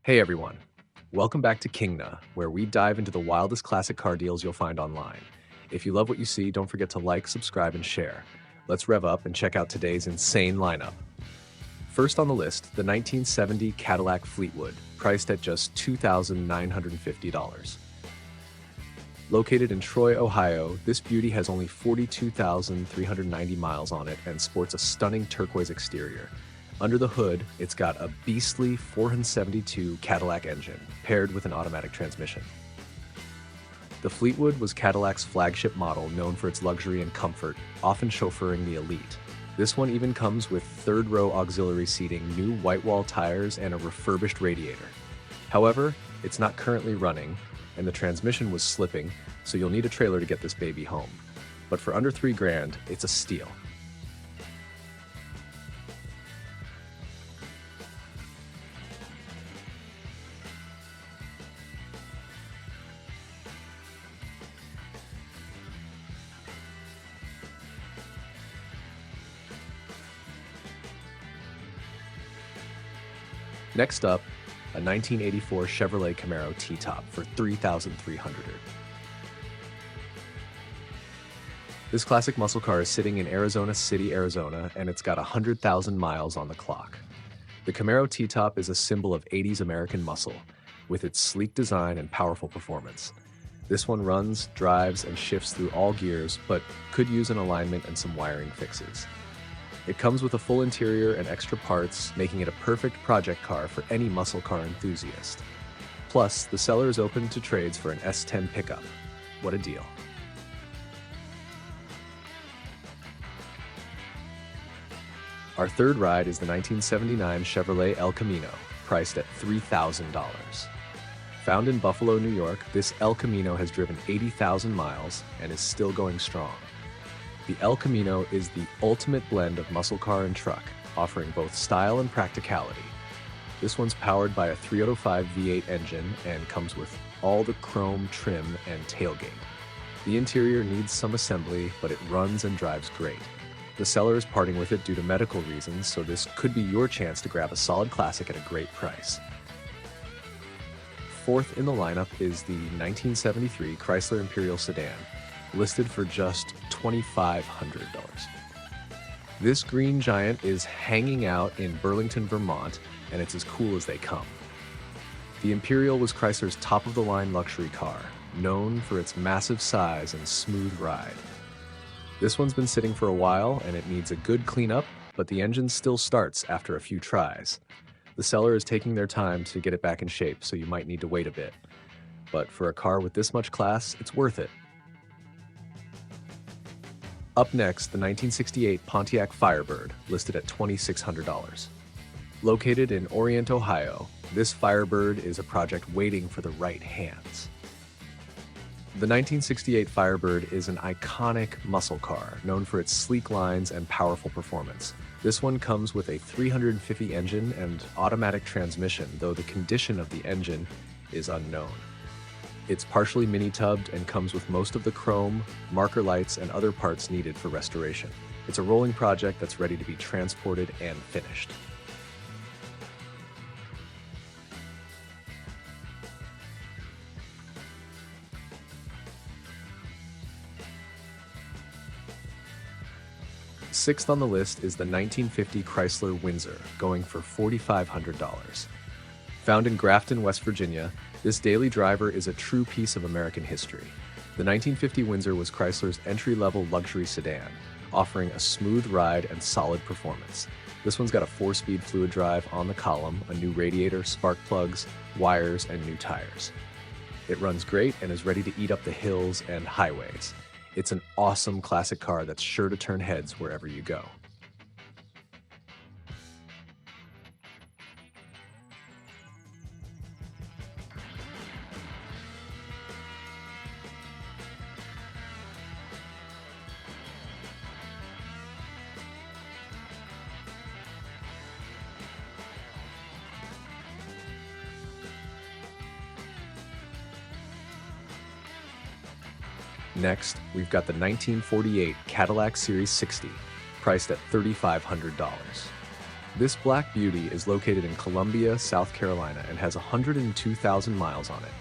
Hey everyone, welcome back to Kingna, where we dive into the wildest classic car deals you'll find online. If you love what you see, don't forget to like, subscribe, and share. Let's rev up and check out today's insane lineup. First on the list, the 1970 Cadillac Fleetwood, priced at just $2,950. Located in Troy, Ohio, this beauty has only 42,390 miles on it and sports a stunning turquoise exterior. Under the hood, it's got a beastly 472 Cadillac engine, paired with an automatic transmission. The Fleetwood was Cadillac's flagship model, known for its luxury and comfort, often chauffeuring the elite. This one even comes with third-row auxiliary seating, new white-wall tires, and a refurbished radiator. However, it's not currently running, and the transmission was slipping, so you'll need a trailer to get this baby home. But for under $3,000, it's a steal. Next up, a 1984 Chevrolet Camaro T-Top for $3,300. This classic muscle car is sitting in Arizona City, Arizona, and it's got 100,000 miles on the clock. The Camaro T-Top is a symbol of 80s American muscle, with its sleek design and powerful performance. This one runs, drives, and shifts through all gears, but could use an alignment and some wiring fixes. It comes with a full interior and extra parts, making it a perfect project car for any muscle car enthusiast. Plus, the seller is open to trades for an S10 pickup. What a deal. Our third ride is the 1979 Chevrolet El Camino, priced at $3,000. Found in Buffalo, New York, this El Camino has driven 80,000 miles and is still going strong. The El Camino is the ultimate blend of muscle car and truck, offering both style and practicality. This one's powered by a 305 V8 engine and comes with all the chrome trim and tailgate. The interior needs some assembly, but it runs and drives great. The seller is parting with it due to medical reasons, so this could be your chance to grab a solid classic at a great price. Fourth in the lineup is the 1973 Chrysler Imperial sedan, listed for just $2,500. This green giant is hanging out in Burlington, Vermont, and it's as cool as they come. The Imperial was Chrysler's top-of-the-line luxury car, known for its massive size and smooth ride. This one's been sitting for a while, and it needs a good cleanup, but the engine still starts after a few tries. The seller is taking their time to get it back in shape, so you might need to wait a bit. But for a car with this much class, it's worth it. Up next, the 1968 Pontiac Firebird, listed at $2,600. Located in Orient, Ohio, this Firebird is a project waiting for the right hands. The 1968 Firebird is an iconic muscle car, known for its sleek lines and powerful performance. This one comes with a 350 engine and automatic transmission, though the condition of the engine is unknown. It's partially mini-tubbed and comes with most of the chrome, marker lights, and other parts needed for restoration. It's a rolling project that's ready to be transported and finished. Sixth on the list is the 1950 Chrysler Windsor, going for $4,500. Found in Grafton, West Virginia, this daily driver is a true piece of American history. The 1950 Windsor was Chrysler's entry-level luxury sedan, offering a smooth ride and solid performance. This one's got a 4-speed fluid drive on the column, a new radiator, spark plugs, wires, and new tires. It runs great and is ready to eat up the hills and highways. It's an awesome classic car that's sure to turn heads wherever you go. Next, we've got the 1948 Cadillac Series 60, priced at $3,500. This black beauty is located in Columbia, South Carolina, and has 102,000 miles on it.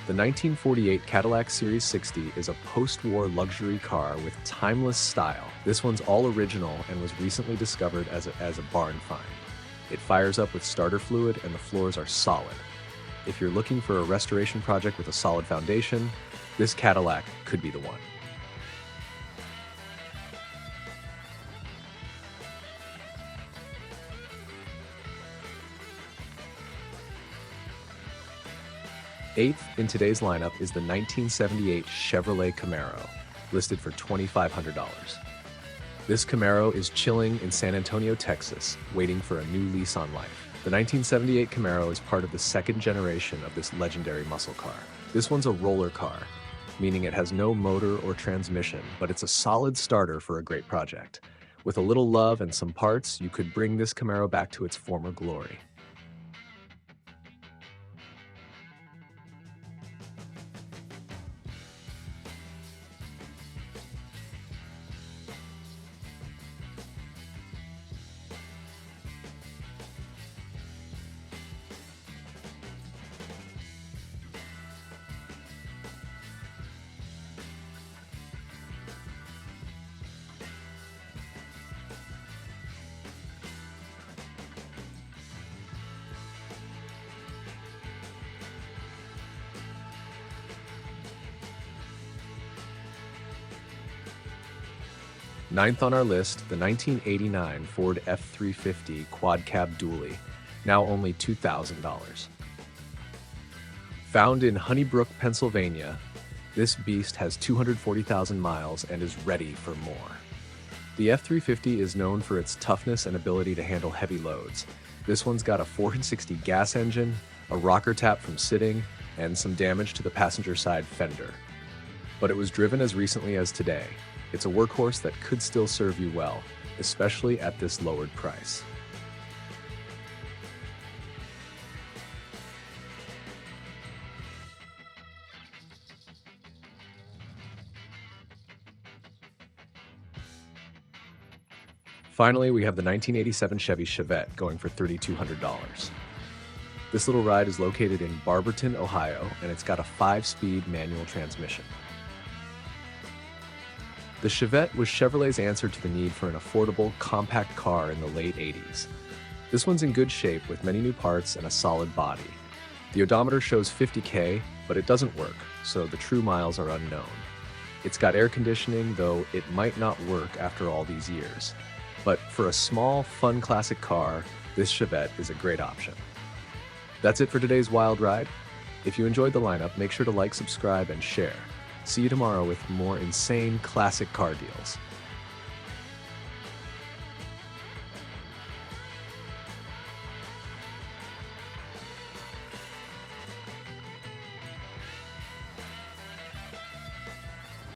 The 1948 Cadillac Series 60 is a post-war luxury car with timeless style. This one's all original and was recently discovered as a barn find. It fires up with starter fluid and the floors are solid. If you're looking for a restoration project with a solid foundation, this Cadillac could be the one. Eighth in today's lineup is the 1978 Chevrolet Camaro, listed for $2,500. This Camaro is chilling in San Antonio, Texas, waiting for a new lease on life. The 1978 Camaro is part of the second generation of this legendary muscle car. This one's a roller car, meaning it has no motor or transmission, but it's a solid starter for a great project. With a little love and some parts, you could bring this Camaro back to its former glory. Ninth on our list, the 1989 Ford F-350 Quad Cab Dually, now only $2,000. Found in Honeybrook, Pennsylvania, this beast has 240,000 miles and is ready for more. The F-350 is known for its toughness and ability to handle heavy loads. This one's got a 460 gas engine, a rocker tap from sitting, and some damage to the passenger side fender. But it was driven as recently as today. It's a workhorse that could still serve you well, especially at this lowered price. Finally, we have the 1987 Chevy Chevette going for $3,200. This little ride is located in Barberton, Ohio, and it's got a 5-speed manual transmission. The Chevette was Chevrolet's answer to the need for an affordable, compact car in the late 80s. This one's in good shape with many new parts and a solid body. The odometer shows 50K, but it doesn't work, so the true miles are unknown. It's got air conditioning, though it might not work after all these years. But for a small, fun classic car, this Chevette is a great option. That's it for today's wild ride. If you enjoyed the lineup, make sure to like, subscribe, and share. See you tomorrow with more insane classic car deals.